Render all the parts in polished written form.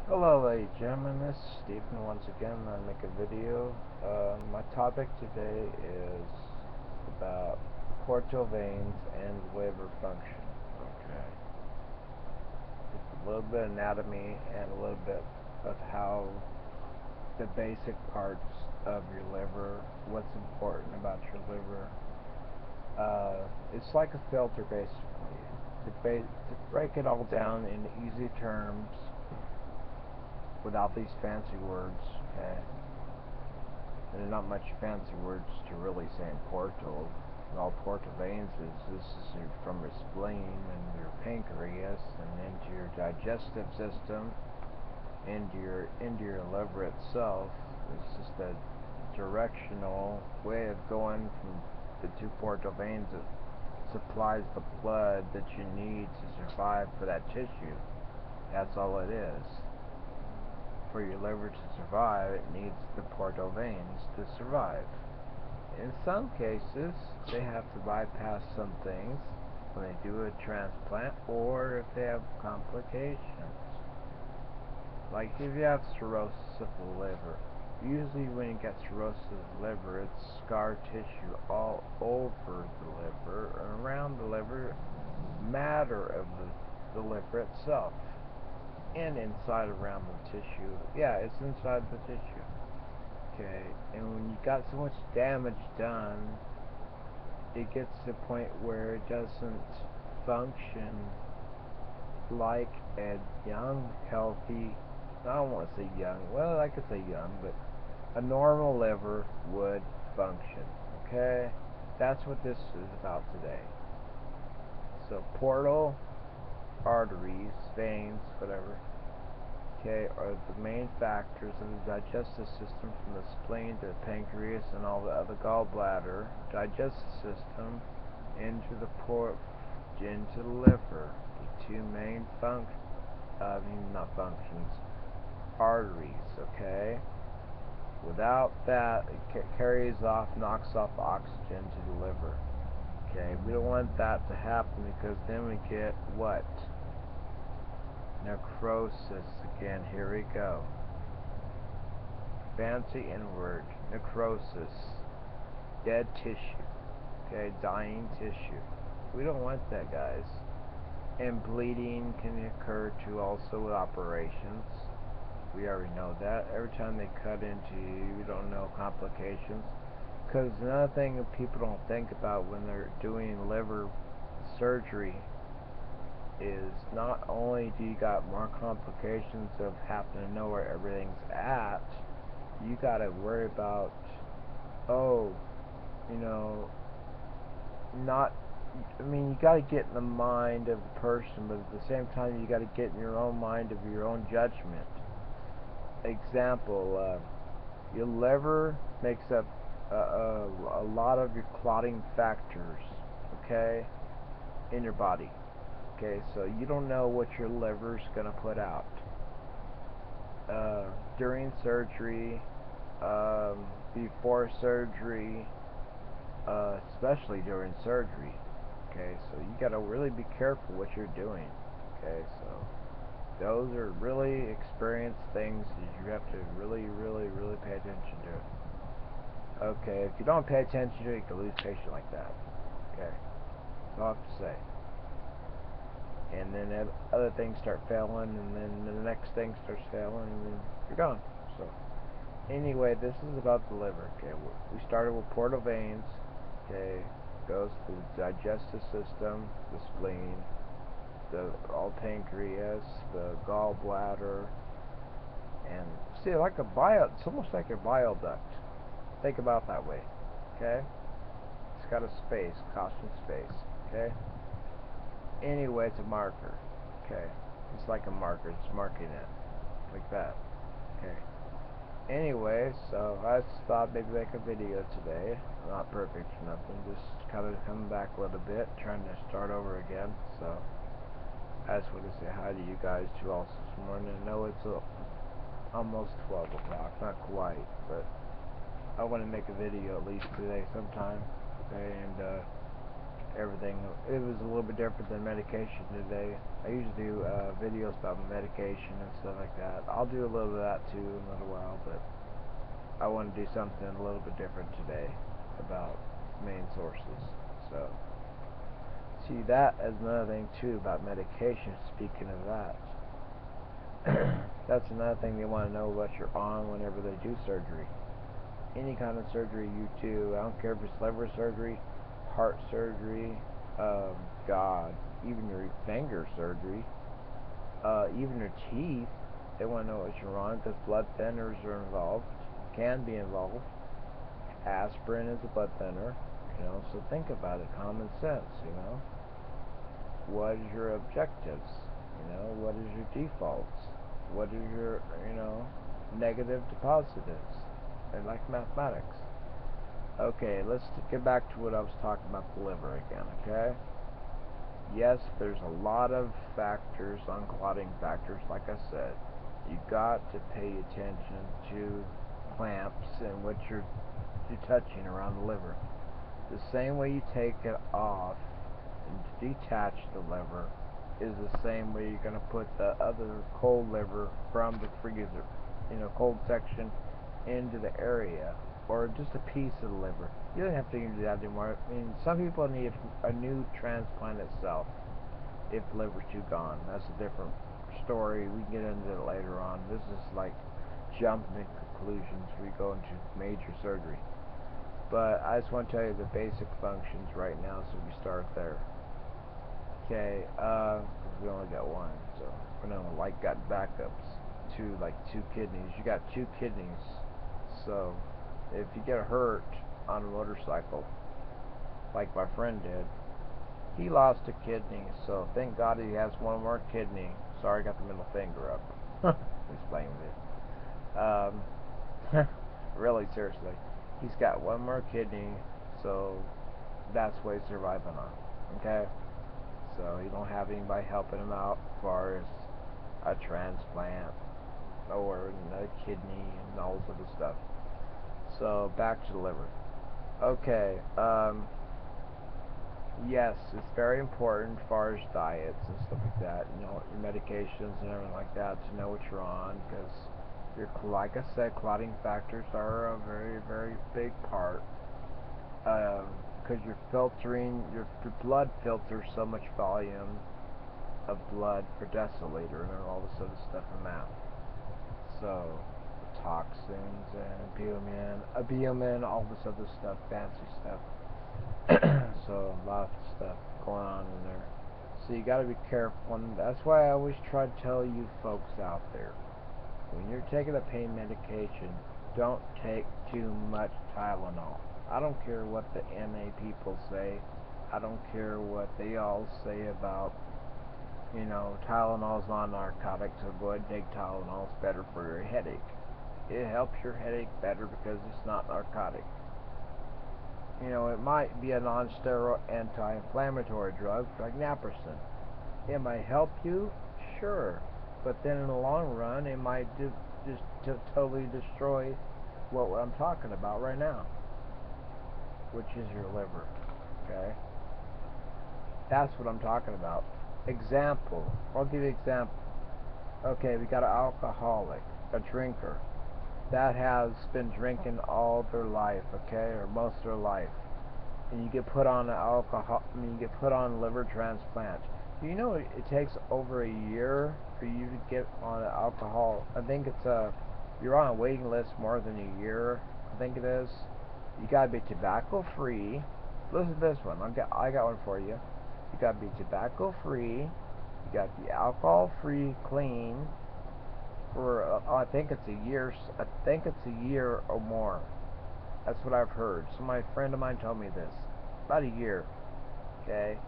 Hello ladies and gentlemen, this is Stephen once again. I make a video. My topic today is about portal veins and liver function. Okay. Just a little bit of anatomy and a little bit of how the basic parts of your liver, what's important about your liver. It's like a filter basically. To break it all down into easy terms without these fancy words, okay? There's not much fancy words to really say in portal. All portal veins this is from your spleen and your pancreas and into your digestive system, into your liver itself. It's just a directional way of going from the two portal veins that supplies the blood that you need to survive for that tissue. That's all it is. For your liver to survive, it needs the portal veins to survive. In some cases, they have to bypass some things when they do a transplant, or if they have complications. Like if you have cirrhosis of the liver, usually when you get cirrhosis of the liver, it's scar tissue all over the liver, and around the liver, matter of the liver itself. And inside around the tissue. Yeah, it's inside the tissue. Okay, and when you got so much damage done, it gets to the point where it doesn't function like a young, healthy, I don't want to say young, well, I could say young, but a normal liver would function. Okay, that's what this is about today. So portal, arteries, veins, whatever, okay, are the main factors of the digestive system, from the spleen to the pancreas and all the other gallbladder, digestive system into into the liver. The two main not functions, arteries, okay? Without that, it carries off, knocks off oxygen to the liver. Okay, we don't want that to happen because then we get what? Necrosis again. Here we go. Fancy N-word. Necrosis. Dead tissue. Okay, dying tissue. We don't want that, guys. And bleeding can occur too, also with operations. We already know that. Every time they cut into you, you don't know complications. Because another thing that people don't think about when they're doing liver surgery is not only do you got more complications of having to know where everything's at, you gotta worry about, oh, you know, not, I mean, you gotta get in the mind of the person, but at the same time, you gotta get in your own mind of your own judgment. Example, your liver makes up a lot of your clotting factors, okay, in your body. Okay, so you don't know what your liver's gonna put out during surgery, before surgery, especially during surgery. Okay, so you gotta really be careful what you're doing. Okay, so those are really experienced things that you have to really pay attention to. Okay, if you don't pay attention to it, you can lose patients like that. Okay, that's all I have to say. And then other things start failing, and then the next thing starts failing, and then you're gone. So anyway, this is about the liver. Okay, we started with portal veins. Okay, goes to the digestive system, the spleen, the all pancreas, the gallbladder, and see, like a bile. It's almost like a bile duct. Think about it that way. Okay, it's got a space, caution space. Okay. Anyway, it's a marker. Okay, it's like a marker. It's marking it like that. Okay. Anyway, so I just thought maybe make a video today. Not perfect or nothing, just kind of coming back a little bit, trying to start over again. So I just want to say hi to you guys too also this morning. I know it's almost 12 o'clock, not quite, but I want to make a video at least today sometime. Okay, and everything. It was a little bit different than medication today. I usually do videos about medication and stuff like that. I'll do a little bit of that too in a little while, but I want to do something a little bit different today about main sources. So, see, that is another thing too about medication. Speaking of that, that's another thing they want to know what you're on whenever they do surgery. Any kind of surgery you do, I don't care if it's liver surgery, heart surgery, God, even your finger surgery, even your teeth, they want to know what you're on because blood thinners are involved, can be involved. Aspirin is a blood thinner, so think about it, common sense, What is your objectives? What is your defaults? What is your, negative to positives? They're like mathematics. Okay, let's get back to what I was talking about, the liver again, okay? Yes, there's a lot of factors, unclotting factors, like I said. You got to pay attention to clamps and what you're touching around the liver. The same way you take it off and detach the liver is the same way you're going to put the other cold liver from the freezer, cold section into the area, or just a piece of the liver. You don't have to do that anymore. I mean, some people need a new transplant itself if the liver's too gone. That's a different story. We can get into it later on. This is like jumping to conclusions. We go into major surgery. But I just want to tell you the basic functions right now, so we start there. Okay, we only got one, so we're not got backups. Two kidneys. You got two kidneys. So if you get hurt on a motorcycle, like my friend did, he lost a kidney, so thank God he has one more kidney. Sorry, I got the middle finger up. Just playing with it. Really, seriously. He's got one more kidney, so that's what he's surviving on. Okay? So he don't have anybody helping him out as far as a transplant or another kidney and all this other stuff. So back to the liver. Okay, yes, it's very important as far as diets and stuff like that, your medications and everything like that, to know what you're on, because like I said, clotting factors are a very, very big part, because you're filtering, your blood filters so much volume of blood per deciliter, and all this other stuff in math. So toxins and albumin, all this other stuff, fancy stuff. So a lot of stuff going on in there. So you got to be careful, and that's why I always try to tell you folks out there, when you're taking a pain medication, don't take too much Tylenol. I don't care what the NA people say. I don't care what they all say about, Tylenol's non-narcotic, so go ahead and take Tylenol. It's better for your headache. It helps your headache better because it's not narcotic. It might be a non-steroid anti-inflammatory drug like naproxen. It might help you, sure, but then in the long run, it might just totally destroy what I'm talking about right now, which is your liver. Okay, that's what I'm talking about. Example. I'll give you an example. Okay, we got an alcoholic, a drinker that has been drinking all their life, okay, or most of their life, and you get put on you get put on liver transplant. Do you know it takes over a year for you to get on an alcohol? I think you're on a waiting list more than a year. I think it is. You gotta be tobacco free. Listen to this one. I got one for you. You gotta be tobacco free. You gotta be alcohol free, clean. For I think it's a year. I think it's a year or more. That's what I've heard. So my friend of mine told me this. About a year. Okay.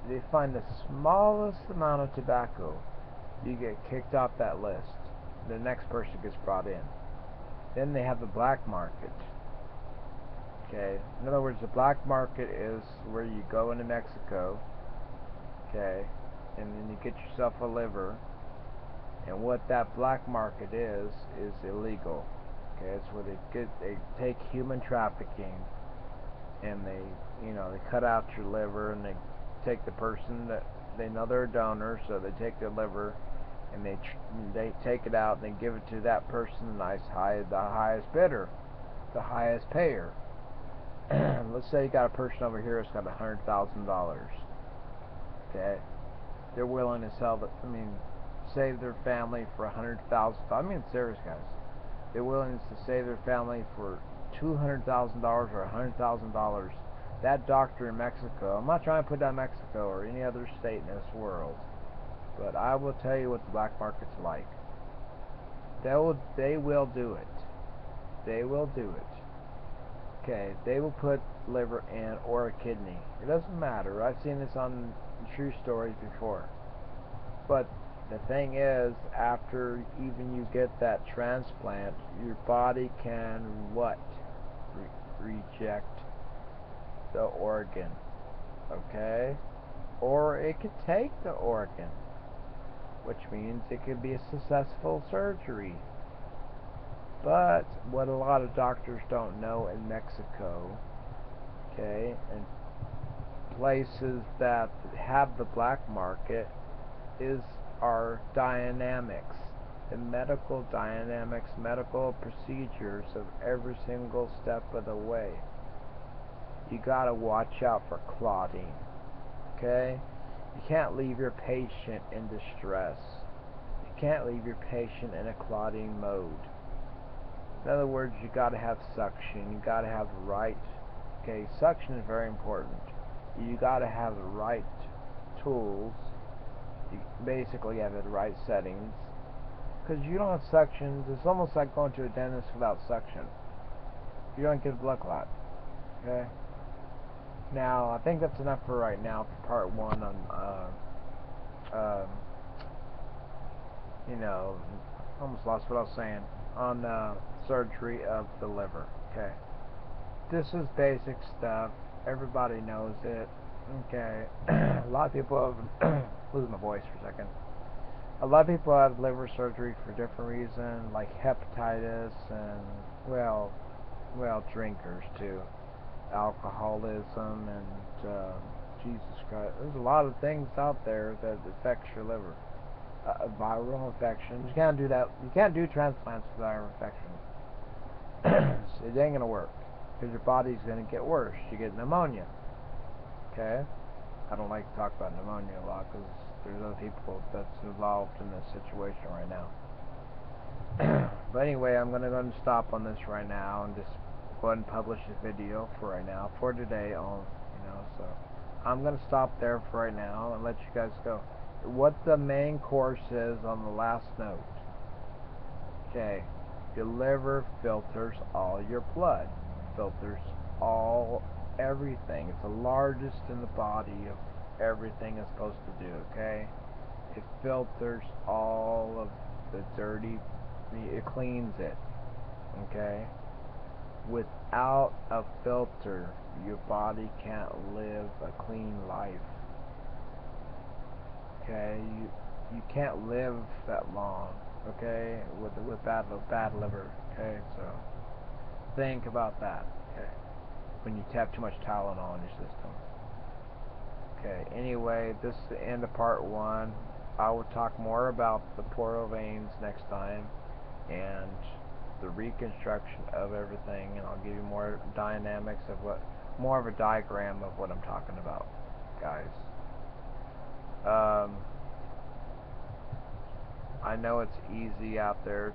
They find the smallest amount of tobacco, you get kicked off that list. The next person gets brought in. Then they have the black market. Okay. In other words, the black market is where you go into Mexico. Okay. And then you get yourself a liver. And what that black market is illegal. Okay, it's where they take human trafficking and they, they cut out your liver, and they take the person that they know they're a donor, so they take their liver and they take it out and they give it to that person, the highest bidder, the highest payer. Let's say you got a person over here that's got $100,000. Okay, they're willing to save their family for $100,000. Serious guys. They're willing to save their family for $200,000 or $100,000. That doctor in Mexico, I'm not trying to put down Mexico or any other state in this world, but I will tell you what the black market's like. They will do it. They will do it. Okay, they will put liver in or a kidney. It doesn't matter. I've seen this on true stories before. But the thing is, after even you get that transplant, your body can what? Reject the organ. Okay? Or it could take the organ, which means it could be a successful surgery. But what a lot of doctors don't know in Mexico, okay, and places that have the black market is our dynamics, the medical dynamics, medical procedures of every single step of the way. You gotta watch out for clotting, okay? You can't leave your patient in distress. You can't leave your patient in a clotting mode. In other words, you gotta have suction. You gotta have the right. Okay, suction is very important. You gotta have the right tools. You basically have the right settings. Because you don't have suction, it's almost like going to a dentist without suction. You don't get a blood clot. Okay. Now, I think that's enough for right now for part one on, almost lost what I was saying, on surgery of the liver. Okay. This is basic stuff. Everybody knows it. Okay. A lot of people have, lose my voice for a second. A lot of people have liver surgery for different reasons, like hepatitis and, well, drinkers too. Alcoholism and Jesus Christ, there's a lot of things out there that affects your liver. Viral infections. You can't do that. You can't do transplants for viral infections. It ain't gonna work because your body's gonna get worse. You get pneumonia. Okay. I don't like to talk about pneumonia a lot because there's other people that's involved in this situation right now. But anyway, I'm gonna go and stop on this right now and just go ahead and publish this video for right now, for today. So I'm gonna stop there for right now and let you guys go. What the main course is on the last note. Okay, your liver filters all your blood, filters everything. It's the largest in the body of everything it's supposed to do. Okay, it filters all of the dirty. It cleans it. Okay. Without a filter, your body can't live a clean life. Okay, you can't live that long. Okay, with bad liver. Okay, so think about that. Okay, when you have too much Tylenol in your system. Okay. Anyway, this is the end of part one. I will talk more about the portal veins next time and the reconstruction of everything, and I'll give you more dynamics of more of a diagram of what I'm talking about, guys. I know it's easy out there,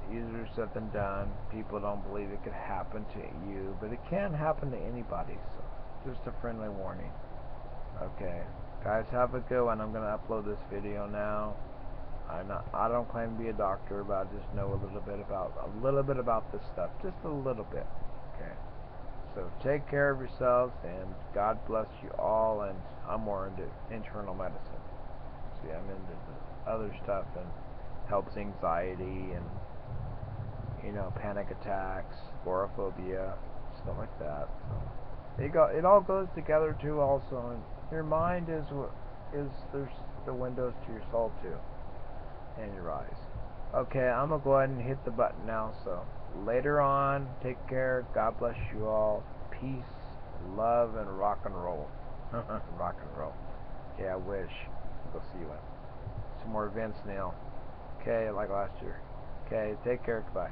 easier said than done. People don't believe it could happen to you, but it can happen to anybody, so just a friendly warning. Okay, guys, have a good one. I'm going to upload this video now. I don't claim to be a doctor, but I just know a little bit about this stuff, just a little bit. Okay, so take care of yourselves, and God bless you all. And I'm more into internal medicine. See, I'm into the other stuff and helps anxiety and panic attacks, agoraphobia, stuff like that. So it all goes together too. Also, and your mind is there's the windows to your soul too. And your eyes. Okay, I'm gonna go ahead and hit the button now. So later on, take care. God bless you all. Peace love and rock and roll. Rock and roll. Okay, I wish. Go see one. Some more events now. Okay, like last year. Okay, take care. Goodbye.